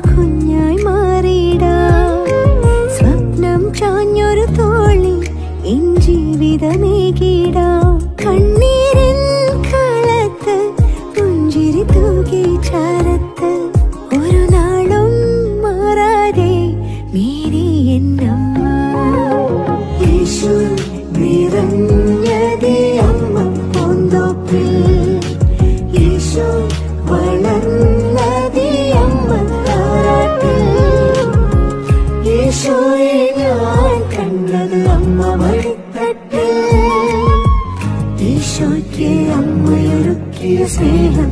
കുഞ്ഞായി മാറിടാം. സ്വപ്നം ചാഞ്ഞൊരു തോളി എൻ ജീവിതമേകിടാം. കണ്ണീരിൻ കാലത്ത് പുഞ്ചിരി തൂകി ചാരത്ത് ഒരു നാളും മാറാതെ മേരി എന്നമ്മ. യേശു നിറഞ്ഞതേ അമ്മ പൂന്തോപ്പിൽ, യേശു വളർന്നതേ അമ്മ താരാട്ടിൽ. യേശുവെ ഞാൻ കണ്ടത് അമ്മ മടിത്തട്ടിൽ. യേശുയ്ക്ക് അമ്മയൊരുക്കിയ സ്നേഹം